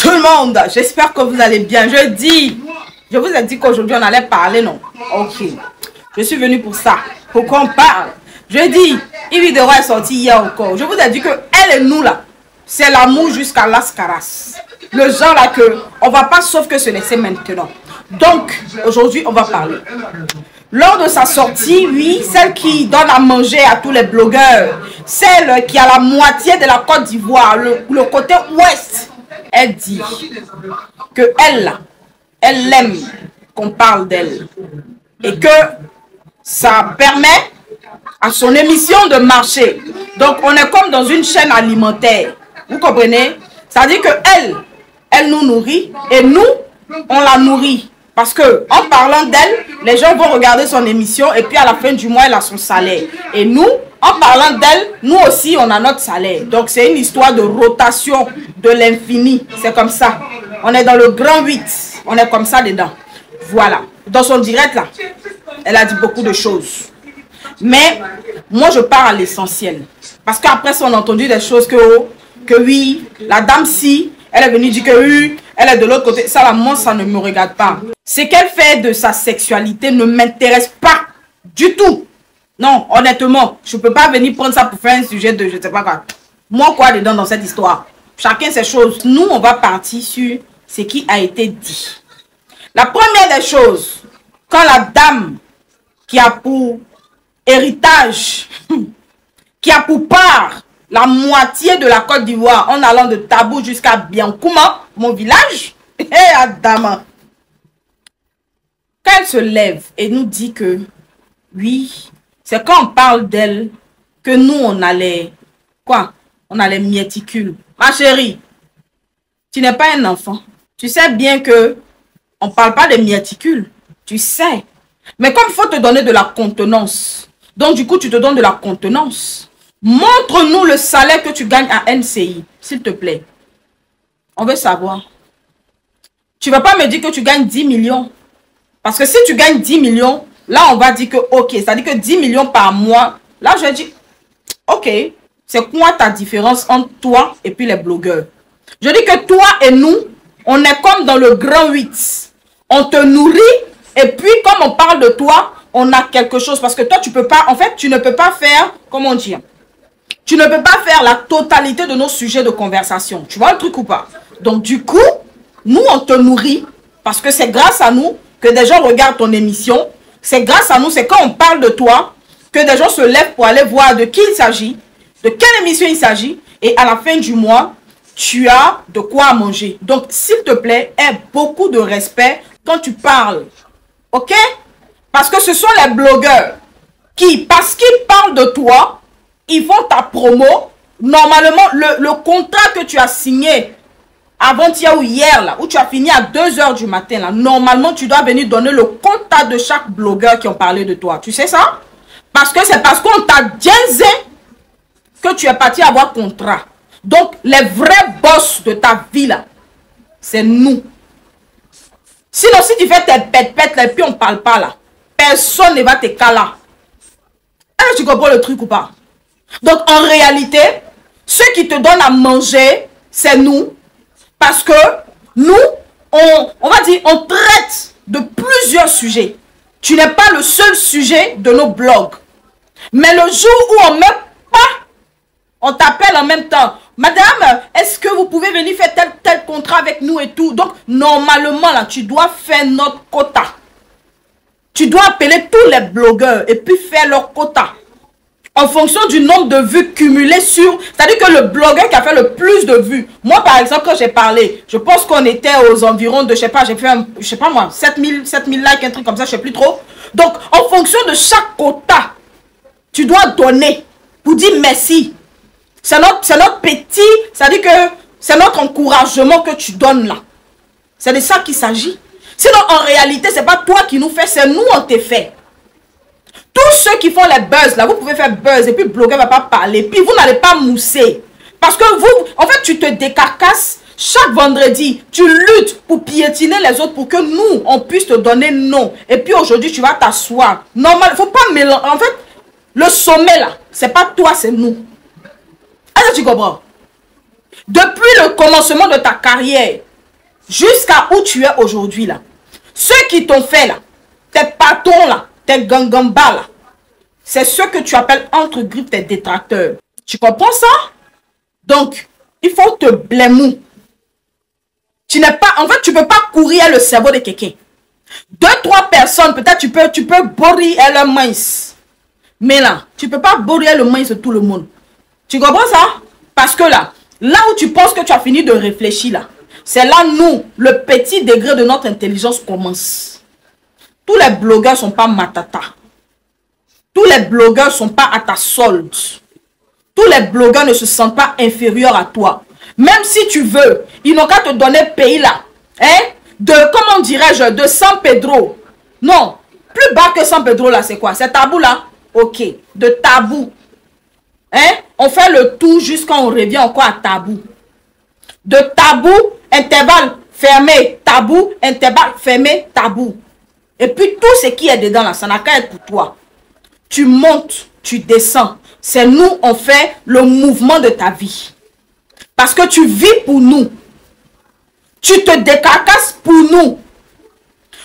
Tout le monde, j'espère que vous allez bien. Je vous ai dit qu'aujourd'hui on allait parler, non? Ok. Je suis venu pour ça, pour qu'on parle. Je dis, une vidéo est sortie hier encore. Je vous ai dit que elle et nous là, c'est l'amour jusqu'à Las Caras. Le genre là que on va pas sauf que se laisser maintenant. Donc, aujourd'hui on va parler. Lors de sa sortie, oui, celle qui donne à manger à tous les blogueurs, celle qui a la moitié de la Côte d'Ivoire, le côté ouest, elle dit que elle aime qu'on parle d'elle. Et que ça permet à son émission de marcher. Donc, on est comme dans une chaîne alimentaire. Vous comprenez? Ça veut dire que elle nous nourrit et nous, on la nourrit. Parce que en parlant d'elle, les gens vont regarder son émission et puis à la fin du mois, elle a son salaire. Et nous, en parlant d'elle, nous aussi, on a notre salaire. Donc, c'est une histoire de rotation de l'infini. C'est comme ça. On est dans le grand 8. On est comme ça dedans. Voilà. Dans son direct, là, elle a dit beaucoup de choses. Mais, moi, je pars à l'essentiel. Parce qu'après, on a entendu des choses que oui, la dame si, elle est venue dire que oui, elle est de l'autre côté. Ça, moi, ça ne me regarde pas. Ce qu'elle fait de sa sexualité ne m'intéresse pas du tout. Non, honnêtement, je ne peux pas venir prendre ça pour faire un sujet de je ne sais pas quoi. Moi, quoi dedans dans cette histoire? Chacun ses choses. Nous, on va partir sur ce qui a été dit. La première des choses, quand la dame qui a pour héritage, qui a pour part la moitié de la Côte d'Ivoire en allant de Tabou jusqu'à Biancouma, mon village, et Adama, quand elle se lève et nous dit que oui, c'est quand on parle d'elle que nous on a les quoi? On a les mieticules. Ma chérie, tu n'es pas un enfant. Tu sais bien que on ne parle pas de mieticules. Tu sais. Mais comme il faut te donner de la contenance, donc du coup tu te donnes de la contenance. Montre-nous le salaire que tu gagnes à NCI, s'il te plaît. On veut savoir. Tu ne vas pas me dire que tu gagnes 10 millions. Parce que si tu gagnes 10 millions, là on va dire que ok, c'est-à-dire que 10 millions par mois, là je dis, ok, c'est quoi ta différence entre toi et puis les blogueurs? Je dis que toi et nous, on est comme dans le grand 8. On te nourrit et puis comme on parle de toi, on a quelque chose. Parce que toi tu peux pas, en fait tu ne peux pas faire, comment dire? Tu ne peux pas faire la totalité de nos sujets de conversation. Tu vois le truc ou pas? Donc du coup, nous on te nourrit parce que c'est grâce à nous que des gens regardent ton émission. C'est grâce à nous, c'est quand on parle de toi que des gens se lèvent pour aller voir de qui il s'agit, de quelle émission il s'agit. Et à la fin du mois, tu as de quoi manger. Donc s'il te plaît, aie beaucoup de respect quand tu parles. Ok? Parce que ce sont les blogueurs qui, parce qu'ils parlent de toi, ils font ta promo. Normalement, le contrat que tu as signé avant-hier ou hier, là, où tu as fini à 2 h du matin, là, normalement, tu dois venir donner le contact de chaque blogueur qui ont parlé de toi. Tu sais ça? Parce que c'est parce qu'on t'a diaisé que tu es parti avoir contrat. Donc, les vrais boss de ta vie, là, c'est nous. Sinon, si tu fais tes pètes-pètes, là, et puis on ne parle pas, là, personne ne va te caler. Est-ce que tu comprends le truc ou pas? Donc, en réalité, ceux qui te donnent à manger, c'est nous. Parce que nous, on va dire, on traite de plusieurs sujets. Tu n'es pas le seul sujet de nos blogs. Mais le jour où on ne met pas, on t'appelle en même temps. Madame, est-ce que vous pouvez venir faire tel contrat avec nous et tout? Donc, normalement, là, tu dois faire notre quota. Tu dois appeler tous les blogueurs et puis faire leur quota. En fonction du nombre de vues cumulées sur... C'est-à-dire que le blogueur qui a fait le plus de vues. Moi, par exemple, quand j'ai parlé, je pense qu'on était aux environs de, je sais pas, j'ai fait, je sais pas moi, 7000 likes, un truc comme ça, je sais plus trop. Donc, en fonction de chaque quota, tu dois donner pour dire merci. C'est notre petit... C'est-à-dire que c'est notre encouragement que tu donnes là. C'est de ça qu'il s'agit. Sinon, en réalité, c'est pas toi qui nous fais, c'est nous on te fait. Tous ceux qui font les buzz, là, vous pouvez faire buzz et puis le blogueur ne va pas parler. Puis vous n'allez pas mousser. Parce que vous, en fait, tu te décarcasses chaque vendredi. Tu luttes pour piétiner les autres pour que nous, on puisse te donner non. Et puis aujourd'hui, tu vas t'asseoir. Normal, il ne faut pas mélanger. En fait, le sommet, là, c'est pas toi, c'est nous. Est-ce que tu comprends? Depuis le commencement de ta carrière, jusqu'à où tu es aujourd'hui là. Ceux qui t'ont fait là, tes patrons là, tes gangambas là, c'est ceux que tu appelles entre griffes tes détracteurs. Tu comprends ça? Donc, il faut te blâmer. Tu n'es pas, en fait, tu ne peux pas courir le cerveau de quelqu'un. 2-3 personnes, peut-être tu peux bourrer leur mince. Mais là, tu ne peux pas bourrer le mince de tout le monde. Tu comprends ça? Parce que là où tu penses que tu as fini de réfléchir là, c'est là nous, le petit degré de notre intelligence commence. Tous les blogueurs ne sont pas matata. Tous les blogueurs ne sont pas à ta solde. Tous les blogueurs ne se sentent pas inférieurs à toi. Même si tu veux, ils n'ont qu'à te donner pays là. Hein? De, comment dirais-je, de San Pedro. Non, plus bas que San Pedro là, c'est quoi? C'est Tabou là? Ok, de Tabou. Hein? On fait le tour jusqu'à on revient encore à Tabou. De Tabou, intervalle fermé, Tabou, intervalle fermé, Tabou. Et puis tout ce qui est dedans là, ça n'a qu'à être pour toi. Tu montes, tu descends. C'est nous, on fait le mouvement de ta vie. Parce que tu vis pour nous. Tu te décarcasses pour nous.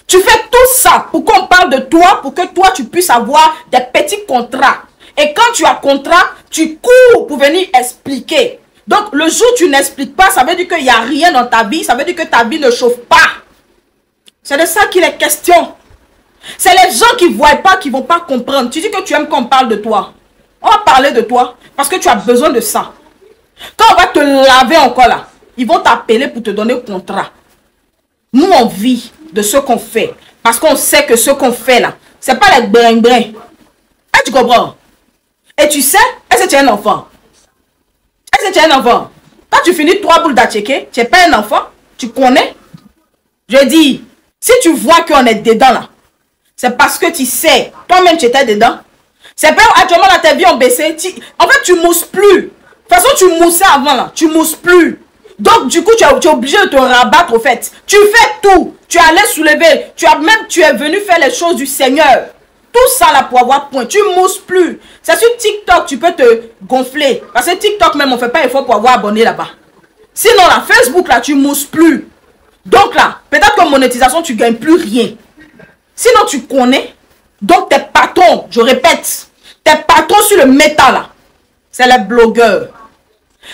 Tu fais tout ça pour qu'on parle de toi, pour que toi, tu puisses avoir des petits contrats. Et quand tu as contrat, tu cours pour venir expliquer. Donc, le jour où tu n'expliques pas, ça veut dire qu'il n'y a rien dans ta vie. Ça veut dire que ta vie ne chauffe pas. C'est de ça qu'il est question. C'est les gens qui ne voient pas, qui ne vont pas comprendre. Tu dis que tu aimes qu'on parle de toi. On va parler de toi parce que tu as besoin de ça. Quand on va te laver encore là, ils vont t'appeler pour te donner contrat. Nous, on vit de ce qu'on fait. Parce qu'on sait que ce qu'on fait là, ce n'est pas les brin-brin. Ah, tu comprends? Et tu sais, est-ce que tu es un enfant? Est-ce que tu es un enfant? Quand tu finis 3 boules d'atchéké, tu n'es pas un enfant? Tu connais? Je dis, si tu vois qu'on est dedans là, c'est parce que tu sais, toi-même tu étais dedans. C'est pas actuellement là tes vies ont baissé. En fait, tu mousses plus. De toute façon, tu moussais avant là. Tu mousses plus. Donc, du coup, tu es obligé de te rabattre au fait. Tu fais tout. Tu allais soulever. Tu es venu faire les choses du Seigneur. Tout ça là pour avoir point. Tu mousses plus. C'est sur TikTok, tu peux te gonfler. Parce que TikTok même, on ne fait pas effort pour avoir abonné là-bas. Sinon, là, Facebook là, tu mousses plus. Donc là, peut-être que monétisation, tu ne gagnes plus rien. Sinon, tu connais. Donc, tes patrons, je répète, tes patrons sur le métal là, c'est les blogueurs.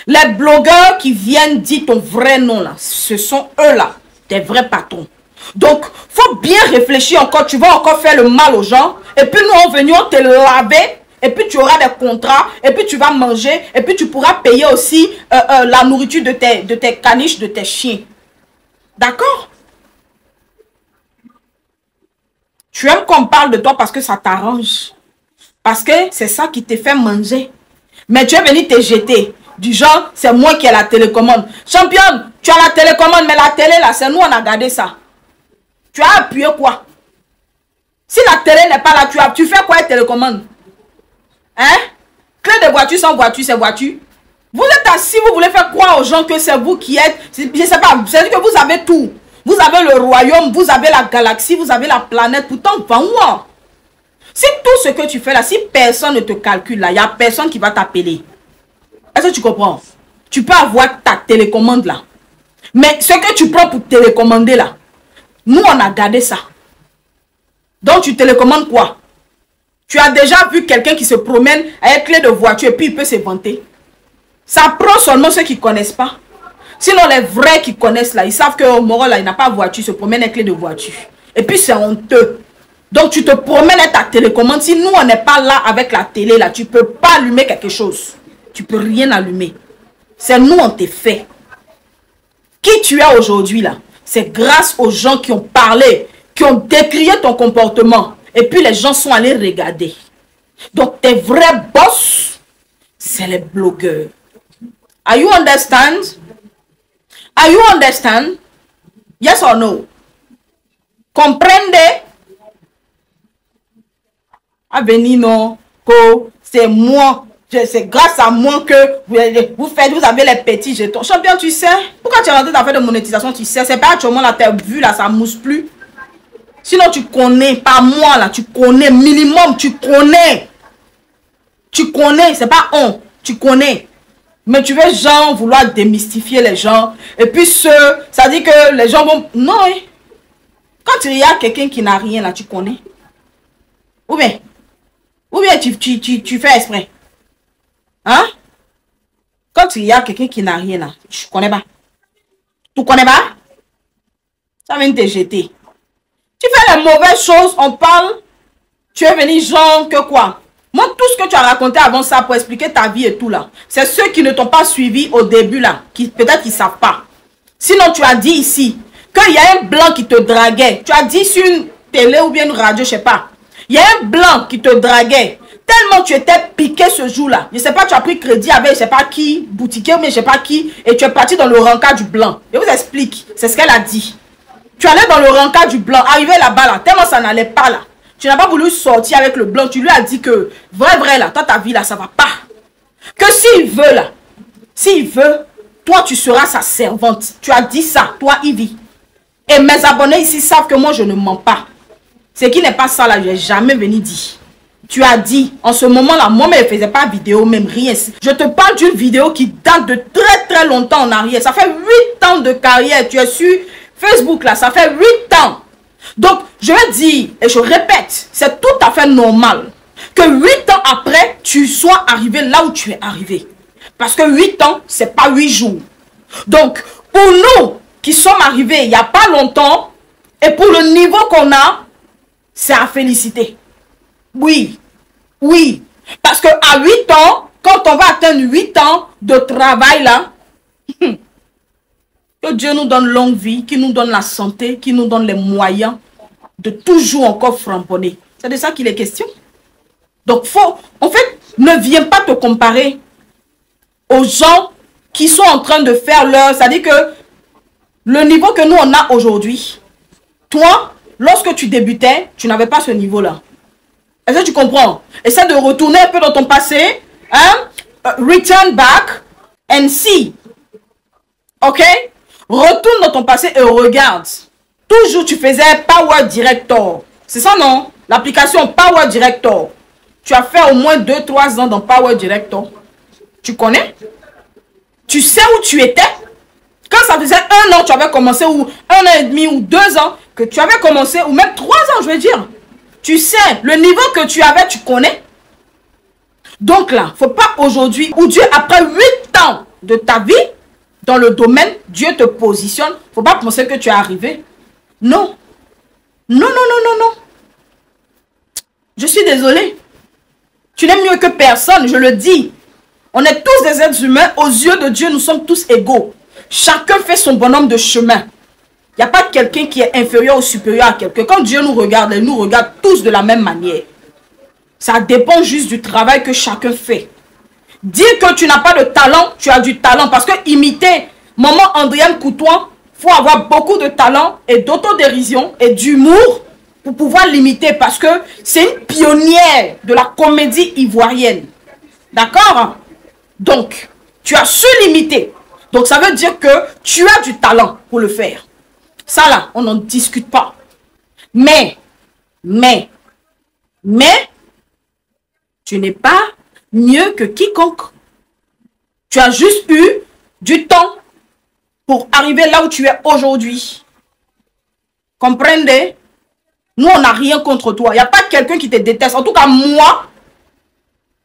Les blogueurs qui viennent dire ton vrai nom là, ce sont eux là, tes vrais patrons. Donc, faut bien réfléchir encore. Tu vas encore faire le mal aux gens. Et puis nous, on vient te laver. Et puis tu auras des contrats. Et puis tu vas manger. Et puis tu pourras payer aussi la nourriture de tes caniches, de tes chiens. D'accord? Tu aimes qu'on parle de toi parce que ça t'arrange. Parce que c'est ça qui te fait manger. Mais tu es venu te jeter. Du genre, c'est moi qui ai la télécommande. Championne, tu as la télécommande, mais la télé là, c'est nous, on a gardé ça. Tu as appuyé quoi? Si la télé n'est pas là, tu fais quoi, télécommande? Hein? Clé de voiture sans voiture, c'est voiture. Vous êtes assis, vous voulez faire croire aux gens que c'est vous qui êtes. Je ne sais pas, c'est que vous avez tout. Vous avez le royaume, vous avez la galaxie, vous avez la planète. Pourtant, va-moi. Si tout ce que tu fais là, si personne ne te calcule là, il n'y a personne qui va t'appeler. Est-ce que tu comprends? Tu peux avoir ta télécommande là. Mais ce que tu prends pour télécommander là, nous on a gardé ça. Donc tu télécommandes quoi? Tu as déjà vu quelqu'un qui se promène avec clé de voiture et puis il peut se vanter. Ça prend seulement ceux qui ne connaissent pas. Sinon les vrais qui connaissent là, ils savent que Moro là, il n'a pas de voiture, il se promène avec clé de voiture. Et puis c'est honteux. Donc tu te promènes avec ta télécommande. Si nous on n'est pas là avec la télé là, tu ne peux pas allumer quelque chose. Tu ne peux rien allumer. C'est nous on te fait. Qui tu es aujourd'hui là, c'est grâce aux gens qui ont parlé, qui ont décrié ton comportement. Et puis les gens sont allés regarder. Donc tes vrais boss, c'est les blogueurs. Are you understand? Are you understand? Yes or no? Comprende? Avenino, c'est moi. C'est grâce à moi que vous avez les petits jetons. Champion, tu sais, pourquoi tu es rentré dans l'affaire de monétisation, tu sais, c'est pas actuellement là, tu as vu là, ça mousse plus. Sinon, tu connais, pas moi là, tu connais, minimum, tu connais. Tu connais, c'est pas on, tu connais. Mais tu veux, genre, vouloir démystifier les gens. Et puis, ça dit que les gens vont... Non, hein. Quand il y a quelqu'un qui n'a rien, là, tu connais. Ou bien tu fais exprès. Hein? Quand il y a quelqu'un qui n'a rien, là, je connais pas. Tu connais pas? Ça vient te jeter. Tu fais les mauvaises choses, on parle. Tu es venu genre que quoi? Moi, tout ce que tu as raconté avant ça pour expliquer ta vie et tout là, c'est ceux qui ne t'ont pas suivi au début là, qui peut-être qu'ils ne savent pas. Sinon, tu as dit ici qu'il y a un blanc qui te draguait. Tu as dit sur une télé ou bien une radio, je ne sais pas. Il y a un blanc qui te draguait. Tellement tu étais piqué ce jour-là. Je ne sais pas, tu as pris crédit avec je ne sais pas qui, boutiquier ou bien je ne sais pas qui, et tu es parti dans le rencard du blanc. Je vous explique, c'est ce qu'elle a dit. Tu allais dans le rencard du blanc, arrivé là-bas là, tellement ça n'allait pas là. Tu n'as pas voulu sortir avec le blanc. Tu lui as dit que, vrai là, toi, ta vie là, ça va pas. Que s'il veut là, s'il veut, toi, tu seras sa servante. Tu as dit ça, toi, Ivy. Et mes abonnés ici savent que moi, je ne mens pas. Ce qui n'est pas ça là, je n'ai jamais venu dire. Tu as dit, en ce moment-là, moi, mais je ne faisais pas vidéo, même rien. Je te parle d'une vidéo qui date de très longtemps en arrière. Ça fait 8 ans de carrière. Tu es sur Facebook là, ça fait 8 ans. Donc, je vais dire, et je répète, c'est tout à fait normal que 8 ans après, tu sois arrivé là où tu es arrivé. Parce que 8 ans, c'est pas 8 jours. Donc, pour nous qui sommes arrivés il n'y a pas longtemps, et pour le niveau qu'on a, c'est à féliciter. Oui, oui. Parce que à 8 ans, quand on va atteindre 8 ans de travail là, que Dieu nous donne longue vie, qu'il nous donne la santé, qu'il nous donne les moyens de toujours encore framponner. C'est de ça qu'il est question. Donc, en fait, ne viens pas te comparer aux gens qui sont en train de faire leur... C'est-à-dire que le niveau que nous, on a aujourd'hui, toi, lorsque tu débutais, tu n'avais pas ce niveau-là. Est-ce que tu comprends? Essaie de retourner un peu dans ton passé. Hein? Return back and see. Ok? Retourne dans ton passé et regarde. Toujours tu faisais Power Director. C'est ça non? L'application Power Director. Tu as fait au moins 2-3 ans dans Power Director. Tu connais? Tu sais où tu étais? Quand ça faisait 1 an, tu avais commencé, ou 1 an et demi, ou 2 ans, que tu avais commencé, ou même 3 ans, je veux dire. Tu sais, le niveau que tu avais, tu connais? Donc là, il ne faut pas aujourd'hui, où Dieu, après 8 ans de ta vie, dans le domaine, Dieu te positionne. Il ne faut pas penser que tu es arrivé. Non. Non. Je suis désolée. Tu n'es mieux que personne, je le dis. On est tous des êtres humains. Aux yeux de Dieu, nous sommes tous égaux. Chacun fait son bonhomme de chemin. Il n'y a pas quelqu'un qui est inférieur ou supérieur à quelqu'un. Quand Dieu nous regarde, il nous regarde tous de la même manière. Ça dépend juste du travail que chacun fait. Dire que tu n'as pas de talent, tu as du talent. Parce que imiter maman Andréane Coutoin, il faut avoir beaucoup de talent et d'autodérision et d'humour pour pouvoir l'imiter. Parce que c'est une pionnière de la comédie ivoirienne. D'accord? Donc, tu as su l'imiter. Donc, ça veut dire que tu as du talent pour le faire. Ça là, on n'en discute pas. Mais, tu n'es pas mieux que quiconque. Tu as juste eu du temps pour arriver là où tu es aujourd'hui. Comprenez? Nous, on n'a rien contre toi. Il n'y a pas quelqu'un qui te déteste. En tout cas, moi,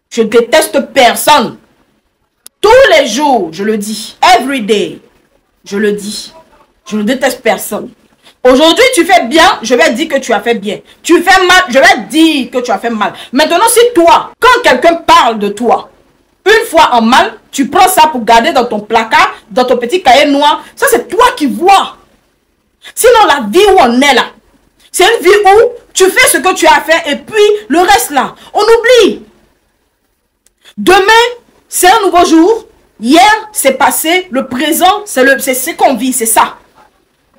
je déteste personne. Tous les jours, je le dis. Every day, je le dis. Je ne déteste personne. Aujourd'hui, tu fais bien, je vais dire que tu as fait bien. Tu fais mal, je vais dire que tu as fait mal. Maintenant, si toi, quand quelqu'un parle de toi, une fois en mal, tu prends ça pour garder dans ton placard, dans ton petit cahier noir, ça c'est toi qui vois. Sinon, la vie où on est là, c'est une vie où tu fais ce que tu as fait et puis le reste là, on oublie. Demain, c'est un nouveau jour. Hier, c'est passé. Le présent, c'est ce qu'on vit, c'est ça.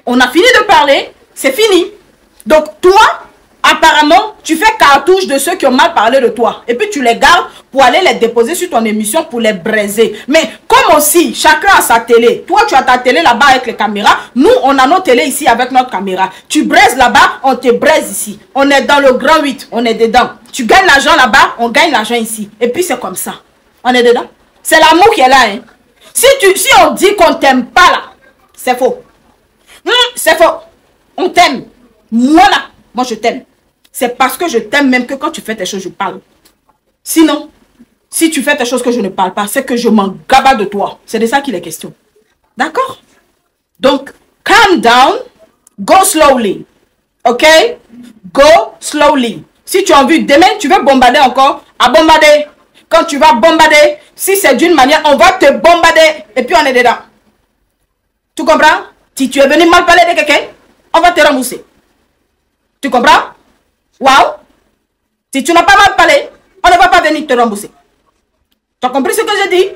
On a fini de parler, c'est fini. Donc toi, apparemment, tu fais cartouche de ceux qui ont mal parlé de toi. Et puis tu les gardes pour aller les déposer sur ton émission pour les braiser. Mais comme aussi, chacun a sa télé. Toi, tu as ta télé là-bas avec les caméras. Nous, on a nos télés ici avec notre caméra. Tu braises là-bas, on te braise ici. On est dans le grand 8, on est dedans. Tu gagnes l'argent là-bas, on gagne l'argent ici. Et puis c'est comme ça. On est dedans. C'est l'amour qui est là, hein. Si on dit qu'on t'aime pas là, c'est faux. C'est faux. On t'aime. Moi là, moi je t'aime. C'est parce que je t'aime même que quand tu fais tes choses, je parle. Sinon, si tu fais tes choses que je ne parle pas, c'est que je m'en gaba de toi. C'est de ça qu'il est question. D'accord? Donc, calm down, go slowly. Ok? Go slowly. Si tu as envie, demain, tu veux bombarder encore, à bombarder. Quand tu vas bombarder, si c'est d'une manière, on va te bombarder. Et puis on est dedans. Tu comprends? Si tu es venu mal parler de quelqu'un, on va te rembourser. Tu comprends? Waouh! Si tu n'as pas mal parlé, on ne va pas venir te rembourser. Tu as compris ce que je dis?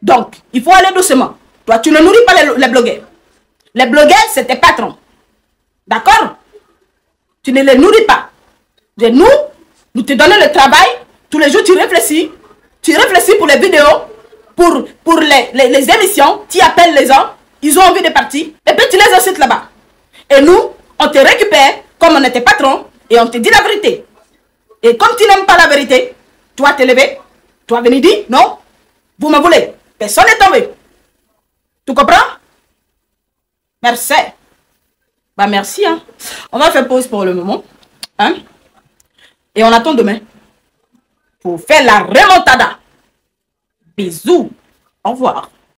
Donc, il faut aller doucement. Toi, tu ne nourris pas les blogueurs. Les blogueurs, c'est tes patrons. D'accord? Tu ne les nourris pas. Et nous te donnons le travail. Tous les jours, tu réfléchis. Tu réfléchis pour les vidéos, pour les émissions. Tu appelles les gens. Ils ont envie de partir. Et puis, tu les incites là-bas. Et nous, on te récupère comme on était patron. Et on te dit la vérité. Et comme tu n'aimes pas la vérité, tu vas te lever. Tu vas venir dire, non, vous me voulez. Personne n'est tombé. Tu comprends? Merci. Bah merci. Hein. On va faire pause pour le moment. Hein? Et on attend demain pour faire la remontada. Bisous. Au revoir.